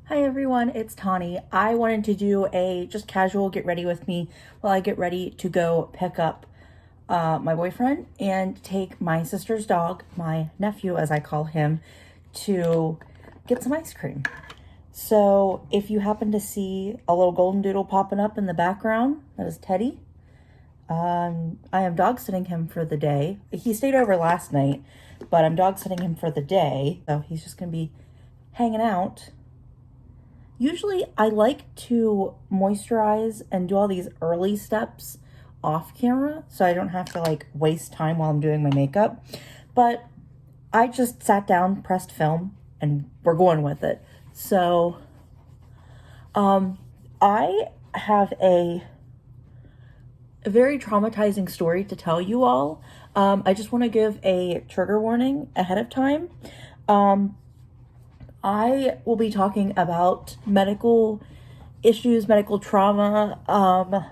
Hi everyone, it's Tawney. I wanted to do a just casual get ready with me while I get ready to go pick up my boyfriend and take my sister's dog, my nephew as I call him, to get some ice cream. So if you happen to see a little golden doodle popping up in the background, that is Teddy. I am dog sitting him for the day. He stayed over last night, but I'm dog sitting him for the day. So he's just going to be hanging out. Usually I like to moisturize and do all these early steps off camera so I don't have to like waste time while I'm doing my makeup. But I just sat down, pressed film, and we're going with it. So I have a very traumatizing story to tell you all. I just want to give a trigger warning ahead of time. I will be talking about medical issues, medical trauma,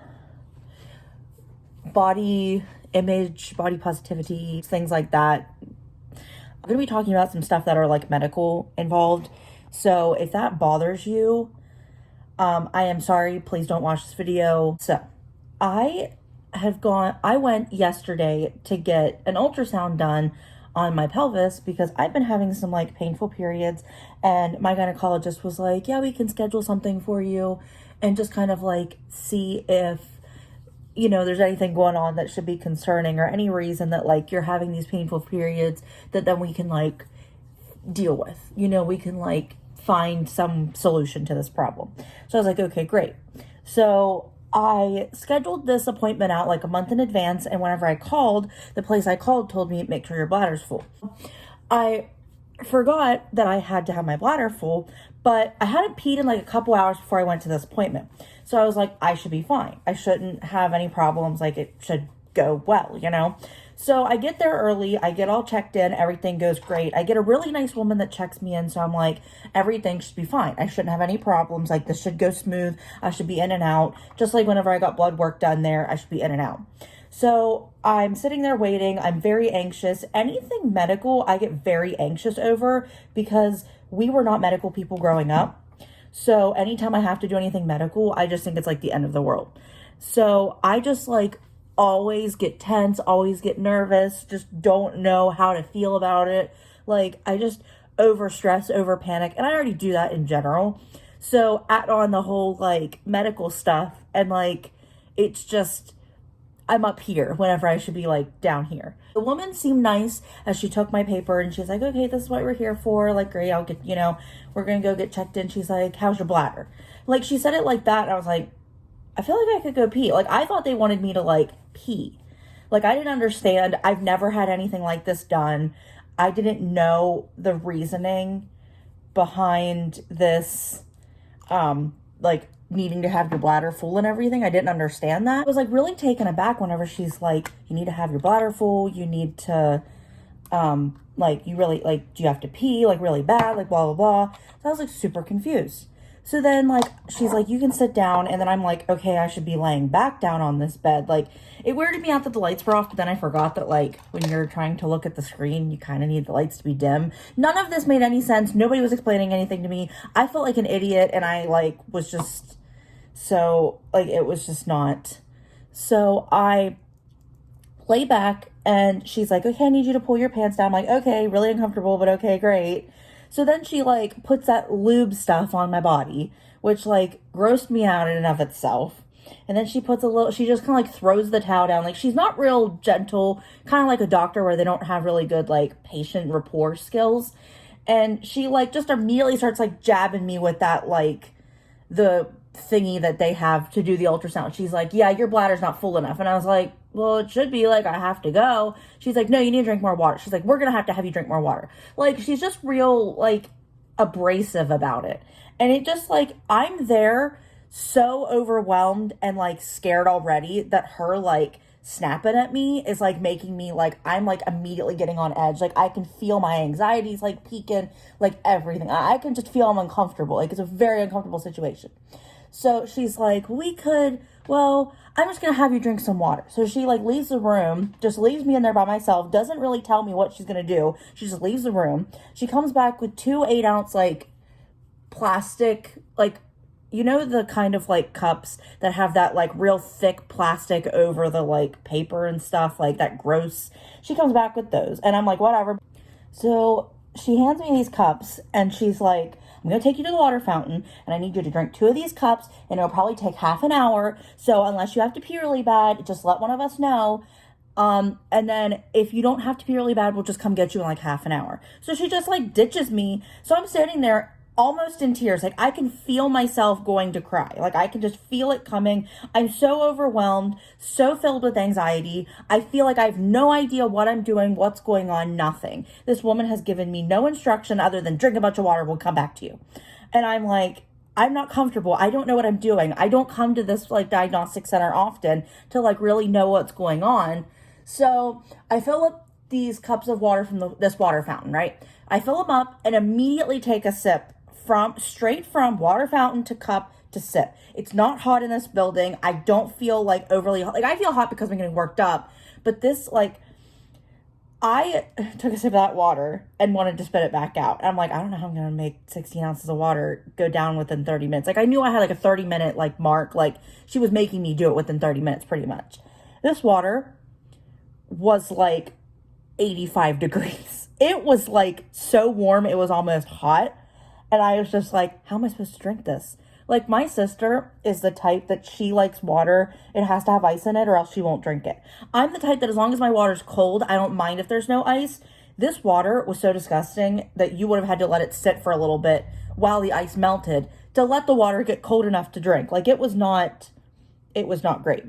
body image, body positivity, things like that. I'm going to be talking about some stuff that are like medical involved. So if that bothers you, I am sorry. Please don't watch this video. So I went yesterday to get an ultrasound done on my pelvis because I've been having some like painful periods, and my gynecologist was like, yeah, we can schedule something for you and just kind of like see if, you know, there's anything going on that should be concerning or any reason that like you're having these painful periods that then we can like deal with, you know, we can like find some solution to this problem. So I was like, okay, great. So I scheduled this appointment out like a month in advance, and whenever I called, the place I called told me, make sure your bladder's full. I forgot that I had to have my bladder full, but I hadn't peed in like a couple hours before I went to this appointment. So I was like, I should be fine. I shouldn't have any problems. Like it should go well, you know? So I get there early, I get all checked in, everything goes great. I get a really nice woman that checks me in, so I'm like, everything should be fine. I shouldn't have any problems, like this should go smooth. I should be in and out. Just like whenever I got blood work done there, I should be in and out. So I'm sitting there waiting, I'm very anxious. Anything medical, I get very anxious over because we were not medical people growing up. So anytime I have to do anything medical, I just think it's like the end of the world. So I just like always get tense, always get nervous, just don't know how to feel about it. Like I just over stress, over panic, and I already do that in general. So add on the whole like medical stuff, and like it's just I'm up here whenever I should be like down here. The woman seemed nice as she took my paper, and she's like, okay, this is what we're here for. Like, great, I'll get, you know, we're gonna go get checked in. She's like, how's your bladder? Like she said it like that, and I was like, I feel like I could go pee. Like, I thought they wanted me to, like, pee. Like, I didn't understand. I've never had anything like this done. I didn't know the reasoning behind this, like, needing to have your bladder full and everything. I didn't understand that. I was, like, really taken aback whenever she's like, you need to have your bladder full. You need to, like, you really, like, do you have to pee, like, really bad? Like, blah, blah, blah. So I was, like, super confused. So then, like, she's like, you can sit down, and then I'm like, okay, I should be laying back down on this bed. Like, it weirded me out that the lights were off, but then I forgot that, like, when you're trying to look at the screen, you kind of need the lights to be dim. None of this made any sense. Nobody was explaining anything to me. I felt like an idiot, and I, like, was just so, like, it was just not. So I lay back, and she's like, okay, I need you to pull your pants down. I'm like, okay, really uncomfortable, but okay, great. So then she, like, puts that lube stuff on my body, which, like, grossed me out in and of itself. And then she puts she just kind of, like, throws the towel down. Like, she's not real gentle, kind of like a doctor where they don't have really good, like, patient rapport skills. And she, like, just immediately starts, like, jabbing me with that, like, the thingy that they have to do the ultrasound. She's like, yeah, your bladder's not full enough. And I was like, well, it should be, like, I have to go. She's like, no, you need to drink more water. She's like, we're gonna have you drink more water. Like, she's just real, like, abrasive about it. And it just, like, I'm there so overwhelmed and, like, scared already that her, like, snapping at me is, like, making me, like, I'm, like, immediately getting on edge. Like, I can feel my anxieties, like, peaking, like, everything. I can just feel I'm uncomfortable. Like, it's a very uncomfortable situation. So she's like, well, I'm just going to have you drink some water. So she, like, leaves the room, just leaves me in there by myself, doesn't really tell me what she's going to do. She just leaves the room. She comes back with 2 8-ounce, like, plastic, like, you know, the kind of like cups that have that like real thick plastic over the like paper and stuff, like that gross. She comes back with those and I'm like, whatever. So she hands me these cups and she's like, I'm going to take you to the water fountain and I need you to drink 2 of these cups and it'll probably take half an hour. So unless you have to pee really bad, just let one of us know. And then if you don't have to pee really bad, we'll just come get you in like half an hour. So she just like ditches me. So I'm sitting there almost in tears. Like I can feel myself going to cry. Like I can just feel it coming. I'm so overwhelmed, so filled with anxiety. I feel like I have no idea what I'm doing, what's going on, nothing. This woman has given me no instruction other than drink a bunch of water, we'll come back to you. And I'm like, I'm not comfortable. I don't know what I'm doing. I don't come to this like diagnostic center often to like really know what's going on. So I fill up these cups of water from this water fountain, right? I fill them up and immediately take a sip straight from water fountain to cup to sip. It's not hot in this building. I don't feel like overly hot. Like I feel hot because I'm getting worked up, but this like, I took a sip of that water and wanted to spit it back out. And I'm like, I don't know how I'm going to make 16 ounces of water go down within 30 minutes. Like I knew I had like a 30-minute like mark. Like she was making me do it within 30 minutes pretty much. This water was like 85 degrees. It was like so warm. It was almost hot. And I was just like, how am I supposed to drink this? Like my sister is the type that she likes water. It has to have ice in it or else she won't drink it. I'm the type that as long as my water's cold, I don't mind if there's no ice. This water was so disgusting that you would have had to let it sit for a little bit while the ice melted to let the water get cold enough to drink. Like it was not great.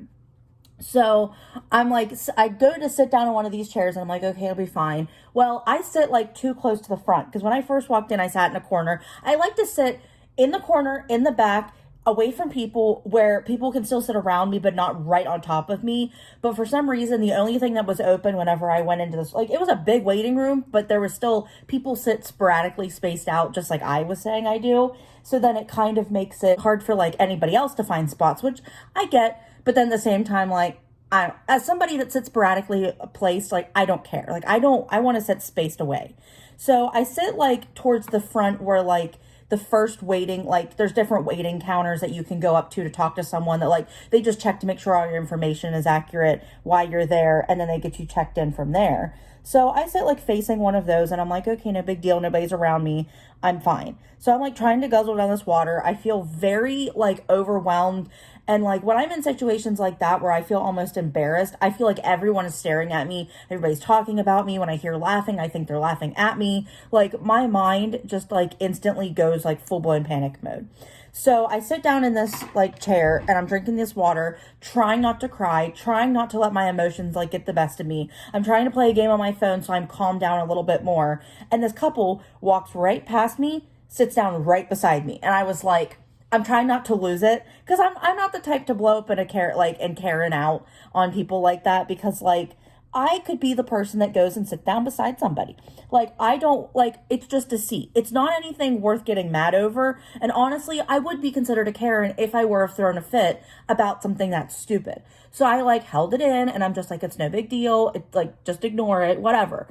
So I'm like, I go to sit down in one of these chairs and I'm like, okay, it'll be fine. Well, I sit like too close to the front because when I first walked in, I sat in a corner. I like to sit in the corner, in the back, away from people where people can still sit around me, but not right on top of me. But for some reason, the only thing that was open whenever I went into this, like it was a big waiting room, but there was still people sit sporadically spaced out, just like I was saying I do. So then it kind of makes it hard for like anybody else to find spots, which I get. But then at the same time, like, as somebody that sits sporadically placed, like, I don't care. Like, I want to sit spaced away. So I sit, like, towards the front where, like, the first waiting, like, there's different waiting counters that you can go up to talk to someone that, like, they just check to make sure all your information is accurate while you're there, and then they get you checked in from there. So I sit, like, facing one of those, and I'm like, okay, no big deal. Nobody's around me. I'm fine. So I'm, like, trying to guzzle down this water. I feel very, like, overwhelmed. And like when I'm in situations like that where I feel almost embarrassed, I feel like everyone is staring at me. Everybody's talking about me. When I hear laughing, I think they're laughing at me. Like my mind just like instantly goes like full blown panic mode. So I sit down in this like chair and I'm drinking this water, trying not to cry, trying not to let my emotions like get the best of me. I'm trying to play a game on my phone so I'm calmed down a little bit more. And this couple walks right past me, sits down right beside me. And I was like, I'm trying not to lose it because I'm not the type to blow up in a Karen out on people like that because like I could be the person that goes and sit down beside somebody. Like I don't like it's just a seat. It's not anything worth getting mad over. And honestly, I would be considered a Karen if I were thrown a fit about something that's stupid. So I like held it in and I'm just like, it's no big deal. It's like, just ignore it, whatever.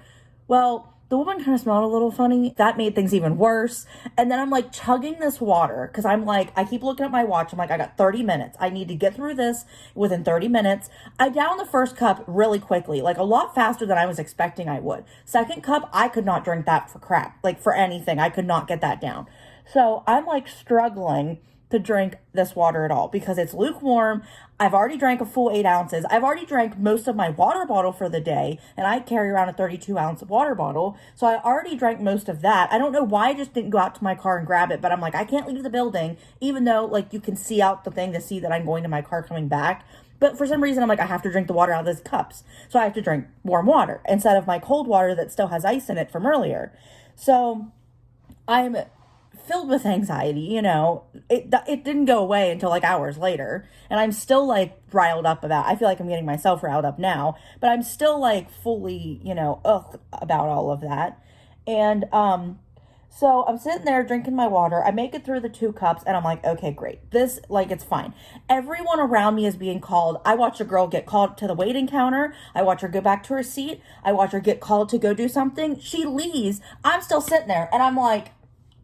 Well, the woman kind of smelled a little funny. That made things even worse. And then I'm like chugging this water because I'm like, I keep looking at my watch. I'm like, I got 30 minutes. I need to get through this within 30 minutes. I downed the first cup really quickly, like a lot faster than I was expecting I would. Second cup, I could not drink that for crap, like for anything. I could not get that down. So I'm like struggling to drink this water at all because it's lukewarm. I've already drank a full 8 ounces. I've already drank most of my water bottle for the day, and I carry around a 32-ounce water bottle. So I already drank most of that. I don't know why I just didn't go out to my car and grab it, but I'm like, I can't leave the building, even though like you can see out the thing to see that I'm going to my car coming back. But for some reason, I'm like, I have to drink the water out of these cups. So I have to drink warm water instead of my cold water that still has ice in it from earlier. So I'm filled with anxiety, you know. It didn't go away until like hours later, and I'm still like riled up about, I feel like I'm getting myself riled up now, but I'm still like fully, you know, about all of that. And so I'm sitting there drinking my water. I make it through the 2 cups and I'm like, okay, great. This, like, it's fine. Everyone around me is being called. I watch a girl get called to the waiting counter. I watch her go back to her seat. I watch her get called to go do something. She leaves. I'm still sitting there and I'm like,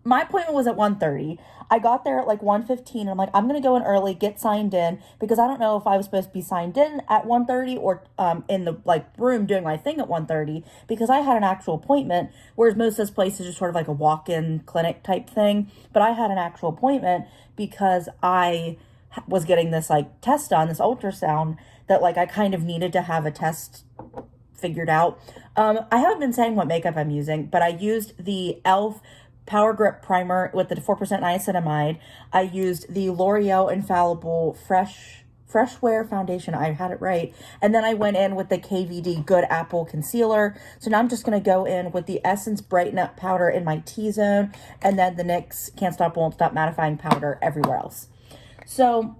my appointment was at 1:30. I got there at like 1:15 and I'm like, I'm going to go in early, get signed in because I don't know if I was supposed to be signed in at 1:30 or in the like room doing my thing at 1:30 because I had an actual appointment, whereas most of this place is just sort of like a walk-in clinic type thing. But I had an actual appointment because I was getting this like test done, this ultrasound that like I kind of needed to have a test figured out. I haven't been saying what makeup I'm using, but I used the e.l.f. Power Grip Primer with the 4% niacinamide. I used the L'Oreal Infallible Fresh Wear Foundation. I had it right. And then I went in with the KVD Good Apple Concealer. So now I'm just going to go in with the Essence Brighten Up Powder in my T-zone. And then the NYX Can't Stop Won't Stop Mattifying Powder everywhere else. So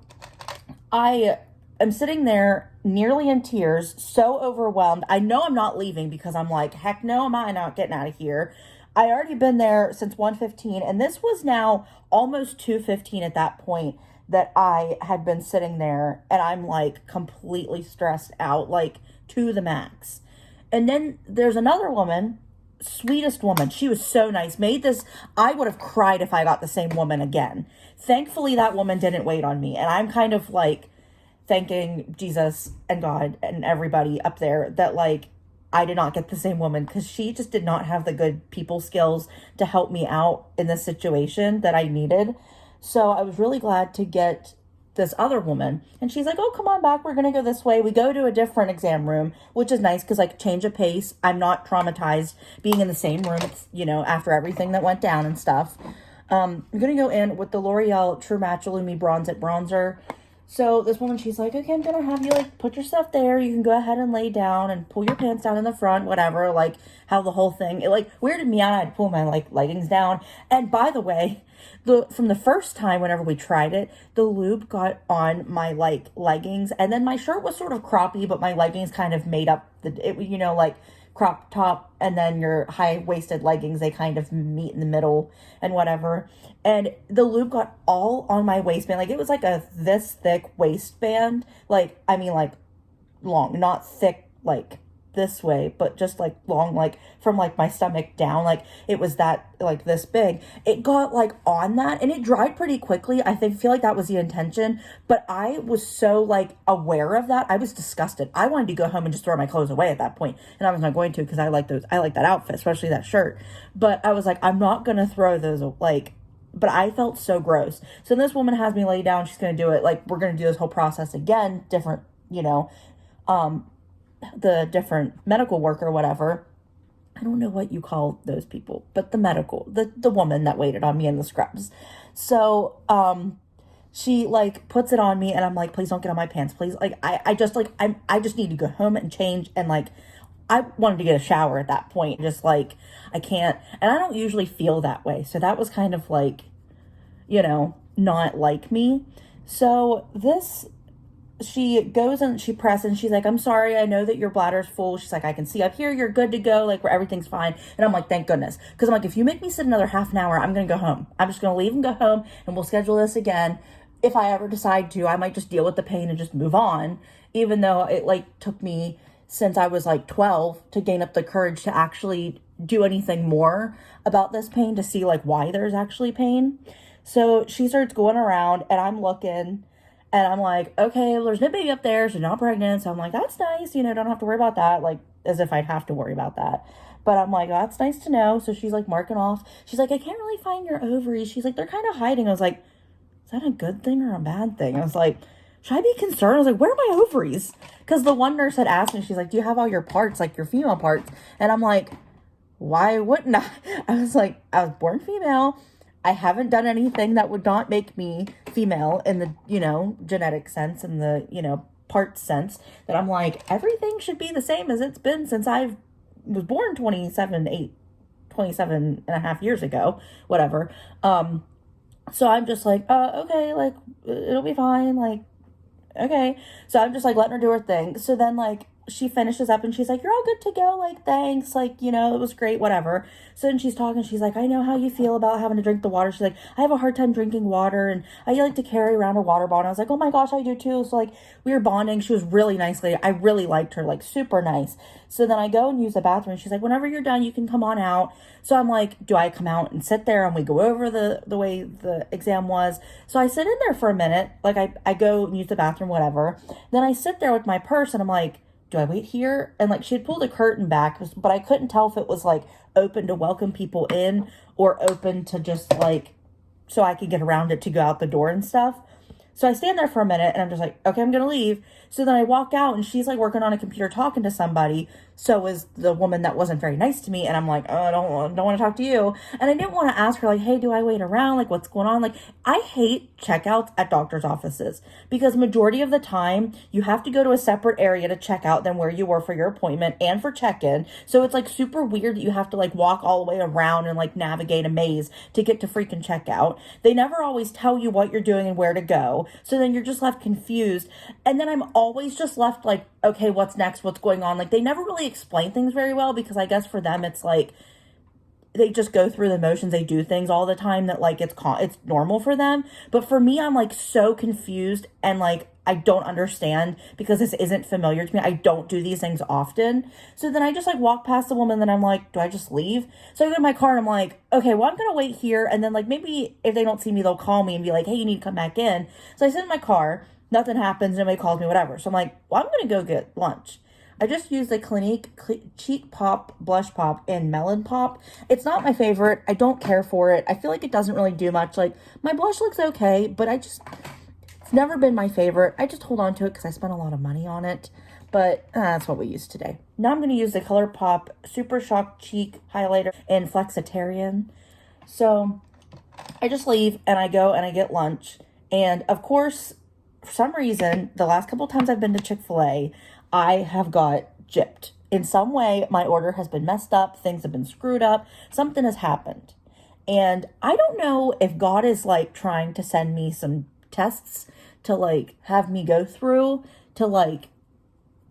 I am sitting there nearly in tears, so overwhelmed. I know I'm not leaving because I'm like, heck no, am I not getting out of here. I already been there since 1:15, and this was now almost 2:15 at that point that I had been sitting there, and I'm like completely stressed out, like to the max. And then there's another woman, sweetest woman. She was so nice. Made this, I would have cried if I got the same woman again. Thankfully, that woman didn't wait on me, and I'm kind of like thanking Jesus and God and everybody up there that like I did not get the same woman because she just did not have the good people skills to help me out in this situation that I needed. So I was really glad to get this other woman, and she's like, oh, come on back, we're gonna go this way. We go to a different exam room, which is nice because like change of pace. I'm not traumatized being in the same room, you know, after everything that went down and stuff. I'm gonna go in with the L'Oreal True Match Illumi Bronze It Bronzer. So this woman, she's like, okay, I'm gonna have you like put your stuff there. You can go ahead and lay down and pull your pants down in the front, whatever, like how the whole thing, it like weirded me out. I had to pull my like leggings down. And by the way, from the first time whenever we tried it, the lube got on my like leggings, and then my shirt was sort of croppy, but my leggings kind of made up you know, like crop top and then your high-waisted leggings, they kind of meet in the middle and whatever. And the lube got all on my waistband. Like it was like this thick waistband. Like, I mean like long, not thick like this way, but just like long, like from like my stomach down. Like it was that like this big. It got like on that and it dried pretty quickly. I feel like that was the intention, but I was so like aware of that. I was disgusted. I wanted to go home and just throw my clothes away at that point, and I was not going to because I like that outfit, especially that shirt. But I was like, I'm not gonna throw those like. But I felt so gross. So this woman has me lay down. She's gonna do it. Like we're gonna do this whole process again, different, you know, the different medical worker or whatever. I don't know what you call those people, but the woman that waited on me in the scrubs. So, she like puts it on me and I'm like, please don't get on my pants, please. Like, I just need to go home and change. And like, I wanted to get a shower at that point. Just like, I can't, and I don't usually feel that way. So that was kind of like, you know, not like me. So she goes and she presses and she's like, I'm sorry, I know that your bladder's full. She's like, I can see up here, you're good to go, like where everything's fine. And I'm like, thank goodness. Because I'm like, if you make me sit another half an hour, I'm going to go home. I'm just going to leave and go home and we'll schedule this again. If I ever decide to, I might just deal with the pain and just move on. Even though it like took me since I was like 12 to gain up the courage to actually do anything more about this pain, to see like why there's actually pain. So she starts going around and I'm looking. And I'm like, okay, there's no baby up there. She's not pregnant. So I'm like, that's nice. You know, don't have to worry about that. Like, as if I'd have to worry about that. But I'm like, oh, that's nice to know. So she's like marking off. She's like, I can't really find your ovaries. She's like, they're kind of hiding. I was like, is that a good thing or a bad thing? I was like, should I be concerned? I was like, where are my ovaries? Because the one nurse had asked me, she's like, do you have all your parts, like your female parts? And I'm like, why wouldn't I? I was like, I was born female. I haven't done anything that would not make me female in the, you know, genetic sense and the, you know, parts sense, that I'm like, everything should be the same as it's been since I was born 27 and a half years ago, whatever. So I'm just like, okay, like, it'll be fine. Like, okay. So I'm just like letting her do her thing. So then like, she finishes up and she's like, you're all good to go. Like, thanks. Like, you know, it was great, whatever. So then she's talking. She's like, I know how you feel about having to drink the water. She's like, I have a hard time drinking water and I like to carry around a water bottle. And I was like, oh my gosh, I do too. So like, we were bonding. She was really nice lady. I really liked her, like super nice. So then I go and use the bathroom. She's like, whenever you're done, you can come on out. So I'm like, do I come out and sit there and we go over the way the exam was? So I sit in there for a minute. Like I go and use the bathroom, whatever. Then I sit there with my purse and I'm like, do I wait here? And like, she had pulled a curtain back, but I couldn't tell if it was like open to welcome people in or open to just like, so I could get around it to go out the door and stuff. So I stand there for a minute and I'm just like, okay, I'm going to leave. So then I walk out and she's like working on a computer talking to somebody. So is the woman that wasn't very nice to me. And I'm like, oh, I don't want to talk to you. And I didn't want to ask her like, hey, do I wait around? Like, what's going on? Like, I hate checkouts at doctor's offices because majority of the time you have to go to a separate area to check out than where you were for your appointment and for check-in. So it's like super weird that you have to like walk all the way around and like navigate a maze to get to freaking checkout. They never always tell you what you're doing and where to go. So then you're just left confused. And then I'm always just left like, okay, what's next? What's going on? Like, they never really explain things very well because I guess for them, it's like, they just go through the motions. They do things all the time that like, it's normal for them. But for me, I'm like so confused and like, I don't understand because this isn't familiar to me. I don't do these things often. So then I just like walk past the woman and I'm like, do I just leave? So I go to my car and I'm like, okay, well, I'm going to wait here. And then like, maybe if they don't see me, they'll call me and be like, hey, you need to come back in. So I sit in my car, nothing happens. Nobody calls me, whatever. So I'm like, well, I'm going to go get lunch. I just used the Clinique Cheek Pop Blush Pop in Melon Pop. It's not my favorite. I don't care for it. I feel like it doesn't really do much. Like, my blush looks okay, but it's never been my favorite. I just hold on to it because I spent a lot of money on it. But that's what we use today. Now I'm going to use the ColourPop Super Shock Cheek Highlighter in Flexitarian. So I just leave and I go and I get lunch. And of course, for some reason, the last couple times I've been to Chick-fil-A, I have got gypped. In some way, my order has been messed up. Things have been screwed up. Something has happened. And I don't know if God is like trying to send me some tests to like have me go through to like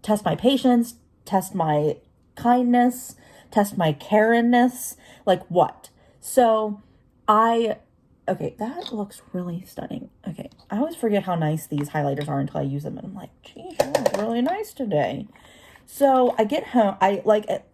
test my patience, test my kindness, test my carenness, like what? So okay, that looks really stunning. Okay, I always forget how nice these highlighters are until I use them. And I'm like, geez, you look really nice today. So I get home, I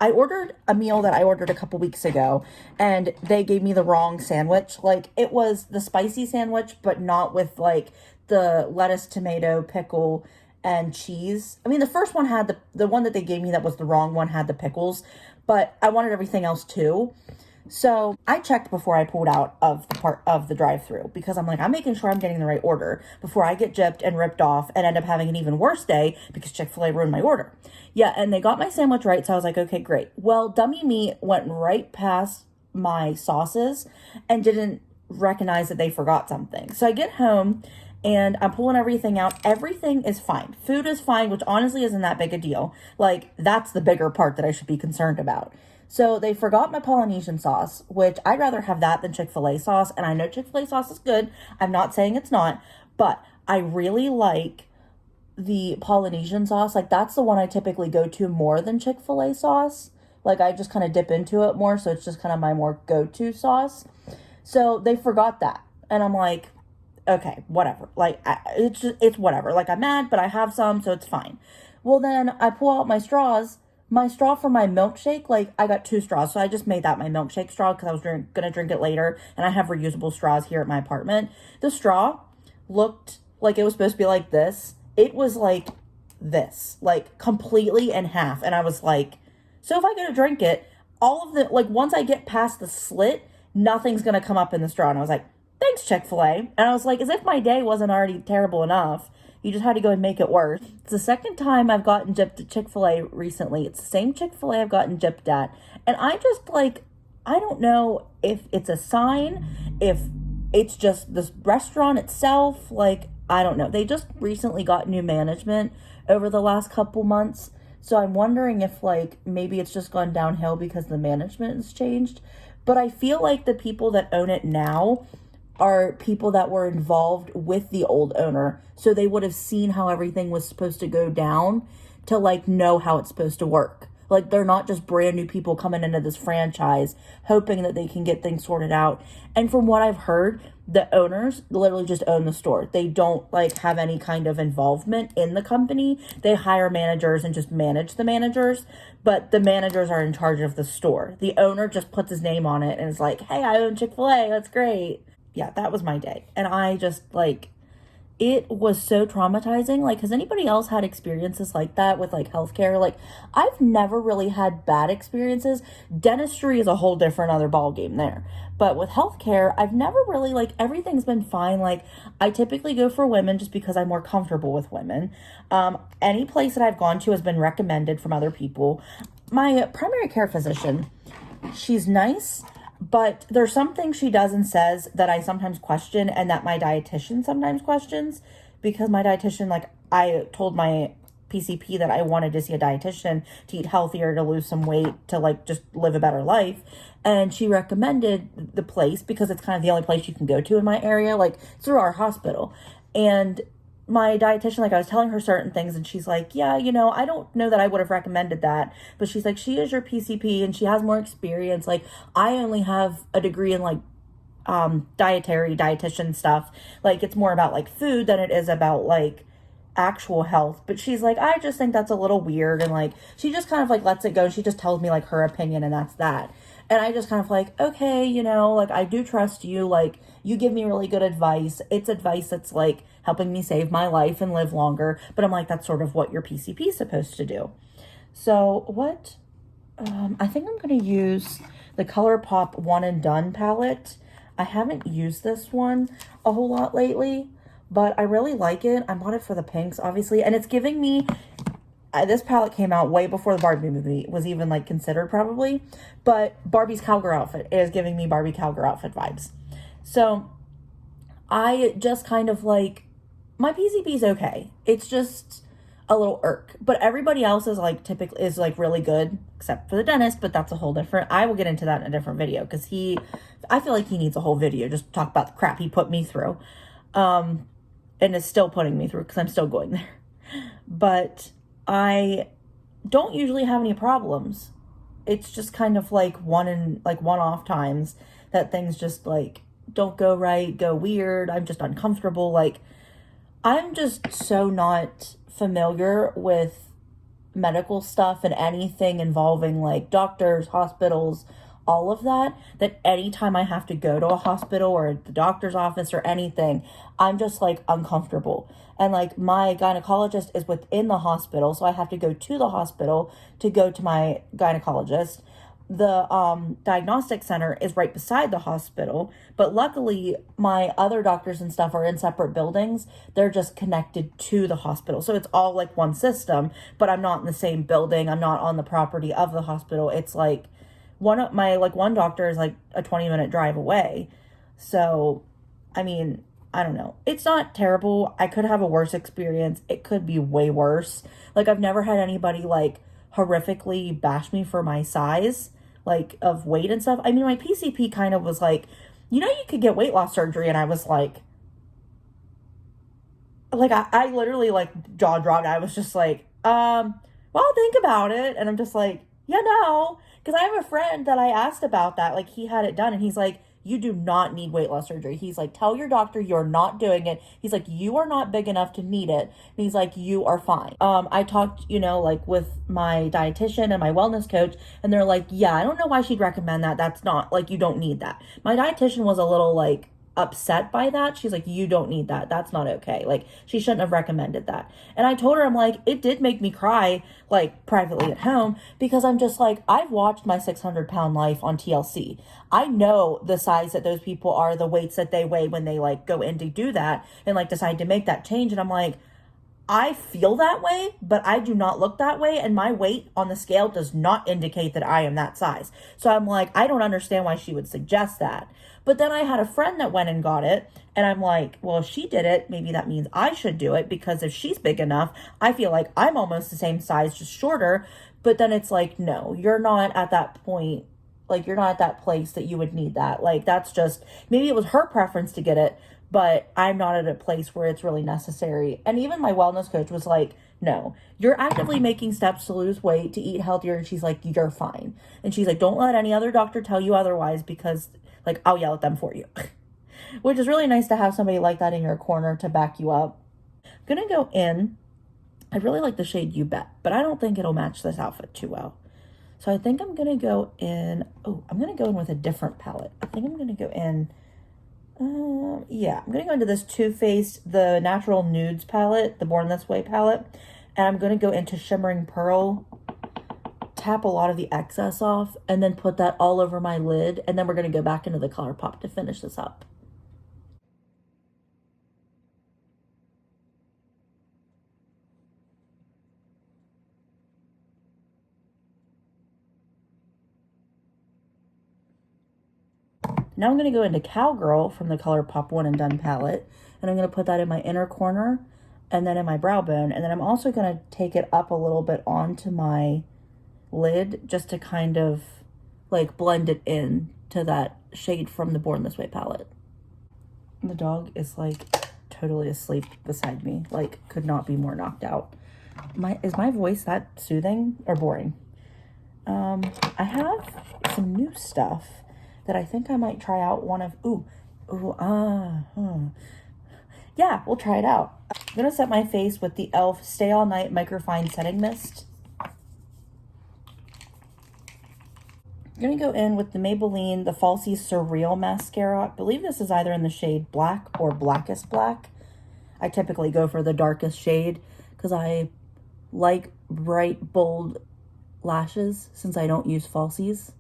ordered a meal that I ordered a couple weeks ago. And they gave me the wrong sandwich. Like, it was the spicy sandwich, but not with like the lettuce, tomato, pickle, and cheese. I mean, the first one had the one that they gave me that was the wrong one had the pickles. But I wanted everything else too. So I checked before I pulled out of the part of the drive-through because I'm like, I'm making sure I'm getting the right order before I get gypped and ripped off and end up having an even worse day because Chick-fil-A ruined my order. Yeah, and they got my sandwich right, so I was like, okay, great. Well, dummy me went right past my sauces and didn't recognize that they forgot something. So I get home and I'm pulling everything out. Everything is fine. Food is fine, which honestly isn't that big a deal. Like, that's the bigger part that I should be concerned about. So they forgot my Polynesian sauce, which I'd rather have that than Chick-fil-A sauce. And I know Chick-fil-A sauce is good. I'm not saying it's not, but I really like the Polynesian sauce. Like, that's the one I typically go to more than Chick-fil-A sauce. Like, I just kind of dip into it more. So it's just kind of my more go-to sauce. So they forgot that. And I'm like, okay, whatever. Like, it's whatever. Like, I'm mad, but I have some, so it's fine. Well, then I pull out my straws. My straw for my milkshake, like, I got 2 straws. So I just made that my milkshake straw because I was going to drink it later. And I have reusable straws here at my apartment. The straw looked like it was supposed to be like this. It was like this, like completely in half. And I was like, so if I go to drink it, all of the, like, once I get past the slit, nothing's going to come up in the straw. And I was like, thanks, Chick-fil-A. And I was like, as if my day wasn't already terrible enough. You just had to go and make it worse. It's the second time I've gotten gypped at Chick-fil-A recently. It's the same Chick-fil-A I've gotten gypped at. And I just, like, I don't know if it's a sign, if it's just this restaurant itself. Like, I don't know. They just recently got new management over the last couple months. So I'm wondering if, like, maybe it's just gone downhill because the management has changed. But I feel like the people that own it now are people that were involved with the old owner. So they would have seen how everything was supposed to go down to like know how it's supposed to work. Like, they're not just brand new people coming into this franchise hoping that they can get things sorted out. And from what I've heard, the owners literally just own the store. They don't like have any kind of involvement in the company. They hire managers and just manage the managers, but the managers are in charge of the store. The owner just puts his name on it and is like, hey, I own Chick-fil-A. That's great. Yeah, that was my day. And I just like, it was so traumatizing. Like, has anybody else had experiences like that with like healthcare? Like, I've never really had bad experiences. Dentistry is a whole different other ball game there. But with healthcare, I've never really, like, everything's been fine. Like, I typically go for women just because I'm more comfortable with women. Any place that I've gone to has been recommended from other people. My primary care physician, she's nice, but there's some things she does and says that I sometimes question, and that my dietitian sometimes questions, because my dietitian, like, I told my PCP that I wanted to see a dietitian to eat healthier, to lose some weight, to like just live a better life. And she recommended the place because it's kind of the only place you can go to in my area, like through our hospital. And my dietitian, like, I was telling her certain things, and she's like, yeah, you know, I don't know that I would have recommended that, but she's like, she is your PCP and she has more experience. Like, I only have a degree in like dietitian stuff. Like, it's more about like food than it is about like actual health. But she's like, I just think that's a little weird. And like, she just kind of like lets it go. She just tells me like her opinion, and that's that. And I just kind of like, okay, you know, like, I do trust you. Like, you give me really good advice. It's advice that's like helping me save my life and live longer. But I'm like, that's sort of what your PCP is supposed to do. So what, I think I'm going to use the ColourPop One and Done palette. I haven't used this one a whole lot lately, but I really like it. I bought it for the pinks, obviously. And it's giving me, this palette came out way before the Barbie movie was even like considered, probably. But Barbie's cowgirl outfit is giving me Barbie cowgirl outfit vibes. So I just kind of like, my PCP is okay. It's just a little irk. But everybody else is like typically is like really good, except for the dentist. But that's a whole different, I will get into that in a different video, because I feel like he needs a whole video just to talk about the crap he put me through. And is still putting me through, because I'm still going there. But I don't usually have any problems. It's just kind of like one-off times that things just like don't go right, go weird. I'm just uncomfortable. Like, I'm just so not familiar with medical stuff and anything involving like doctors, hospitals, all of that, that anytime I have to go to a hospital or the doctor's office or anything, I'm just like uncomfortable. And like, my gynecologist is within the hospital, so I have to go to the hospital to go to my gynecologist. The diagnostic center is right beside the hospital, but luckily my other doctors and stuff are in separate buildings. They're just connected to the hospital, so it's all like one system, but I'm not in the same building. I'm not on the property of the hospital. It's like one doctor is like a 20-minute drive away. So I mean, I don't know. It's not terrible. I could have a worse experience. It could be way worse. Like, I've never had anybody like horrifically bash me for my size, like of weight and stuff. I mean, my PCP kind of was like, you know, you could get weight loss surgery. And I was like I literally like jaw dropped. I was just like, well, think about it. And I'm just like, yeah, no. Because I have a friend that I asked about that. Like, he had it done and he's like, you do not need weight loss surgery. He's like, tell your doctor you're not doing it. He's like, you are not big enough to need it. And he's like, you are fine. I talked, you know, like with my dietitian and my wellness coach, and they're like, yeah, I don't know why she'd recommend that. That's not like, you don't need that. My dietitian was a little like upset by that. She's like, you don't need that. That's not okay. Like, she shouldn't have recommended that. And I told her, I'm like, it did make me cry, like privately at home, because I'm just like, I've watched my 600-pound life on TLC. I know the size that those people are, the weights that they weigh when they like go in to do that and like decide to make that change. And I'm like, I feel that way, but I do not look that way. And my weight on the scale does not indicate that I am that size. So I'm like, I don't understand why she would suggest that. But then I had a friend that went and got it. And I'm like, well, if she did it, maybe that means I should do it, because if she's big enough, I feel like I'm almost the same size, just shorter. But then it's like, no, you're not at that point. Like, you're not at that place that you would need that. Like, that's just, maybe it was her preference to get it, but I'm not at a place where it's really necessary. And even my wellness coach was like, no, you're actively making steps to lose weight, to eat healthier. And she's like, you're fine. And she's like, don't let any other doctor tell you otherwise, because like I'll yell at them for you. Which is really nice to have somebody like that in your corner to back you up. I'm gonna go in. I really like the shade You Bet, but I don't think it'll match this outfit too well. So I think I'm gonna go in, I'm gonna go in with a different palette. I think I'm gonna go in, yeah, I'm gonna go into this Too Faced, the Natural Nudes palette, the Born This Way palette, and I'm gonna go into Shimmering Pearl, tap a lot of the excess off, and then put that all over my lid, and then we're gonna go back into the ColourPop to finish this up. Now I'm going to go into Cowgirl from the ColourPop One and Done palette, and I'm going to put that in my inner corner and then in my brow bone, and then I'm also going to take it up a little bit onto my lid just to kind of like blend it in to that shade from the Born This Way palette. The dog is like totally asleep beside me, like could not be more knocked out. Is my voice that soothing or boring? I have some new stuff that I think I might try out. Yeah, we'll try it out. I'm gonna set my face with the e.l.f. Stay All Night Microfine Setting Mist. I'm gonna go in with the Maybelline, the Falsies Surreal Mascara. I believe this is either in the shade Black or Blackest Black. I typically go for the darkest shade because I like bright, bold lashes since I don't use falsies.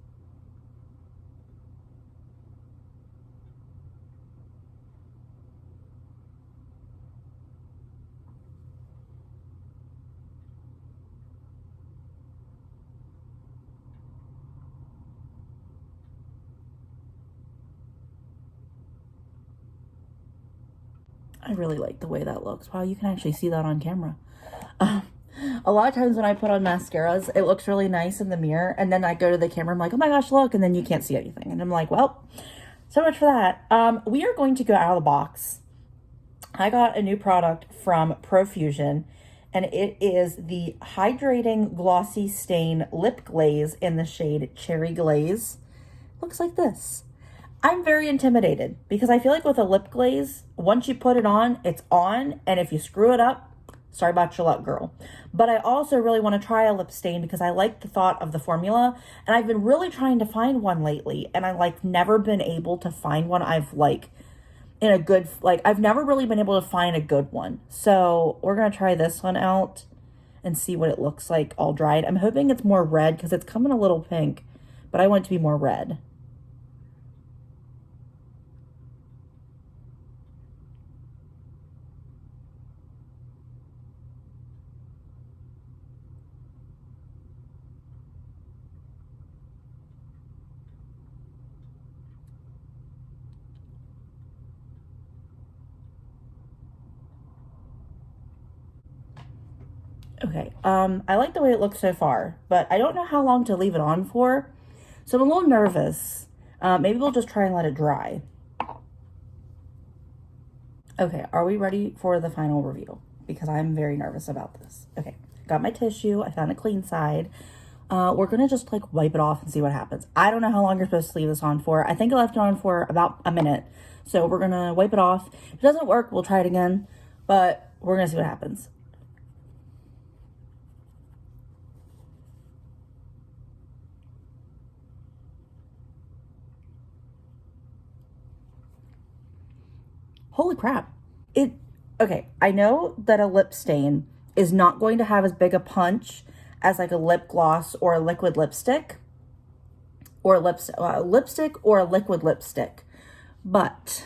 I really like the way that looks. Wow, you can actually see that on camera. A lot of times when I put on mascaras, it looks really nice in the mirror, and then I go to the camera, I'm like, oh my gosh, look, and then you can't see anything. And I'm like, well, so much for that. We are going to go out of the box. I got a new product from Profusion, and it is the Hydrating Glossy Stain Lip Glaze in the shade Cherry Glaze. Looks like this. I'm very intimidated because I feel like with a lip glaze, once you put it on, it's on. And if you screw it up, sorry about your luck, girl. But I also really want to try a lip stain because I like the thought of the formula. And I've been really trying to find one lately. And I like never been able to find one I've like in a good, like I've never really been able to find a good one. So we're going to try this one out and see what it looks like all dried. I'm hoping it's more red because it's coming a little pink, but I want it to be more red. Okay, I like the way it looks so far, but I don't know how long to leave it on for, so I'm a little nervous. Maybe we'll just try and let it dry. Okay, are we ready for the final review? Because I'm very nervous about this. Okay, got my tissue, I found a clean side. We're gonna just like wipe it off and see what happens. I don't know how long you're supposed to leave this on for. I think I left it on for about a minute. So we're gonna wipe it off. If it doesn't work, we'll try it again, but we're gonna see what happens. Holy crap. Okay, I know that a lip stain is not going to have as big a punch as like a lip gloss or a liquid lipstick or lipstick or a liquid lipstick. But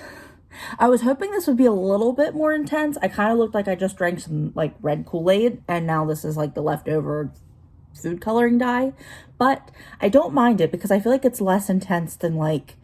I was hoping this would be a little bit more intense. I kind of looked like I just drank some like red Kool-Aid, and now this is like the leftover food coloring dye. But I don't mind it because I feel like it's less intense than like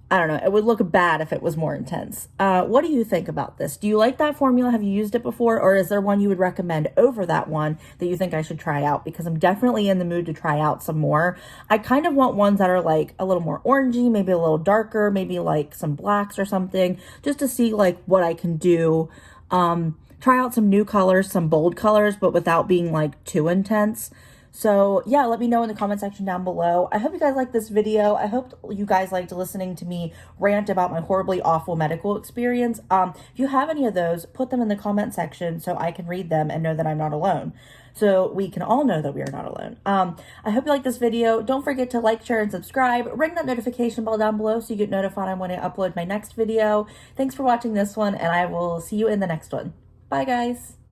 I don't know, it would look bad if it was more intense. What do you think about this? Do you like that formula? Have you used it before? Or is there one you would recommend over that one that you think I should try out? Because I'm definitely in the mood to try out some more. I kind of want ones that are like a little more orangey, maybe a little darker, maybe like some blacks or something, just to see like what I can do. Try out some new colors, some bold colors, but without being like too intense. So yeah, let me know in the comment section down below. I hope you guys liked this video. I hope you guys liked listening to me rant about my horribly awful medical experience. If you have any of those, put them in the comment section so I can read them and know that I'm not alone. So we can all know that we are not alone. I hope you like this video. Don't forget to like, share, and subscribe. Ring that notification bell down below so you get notified when I upload my next video. Thanks for watching this one, and I will see you in the next one. Bye, guys.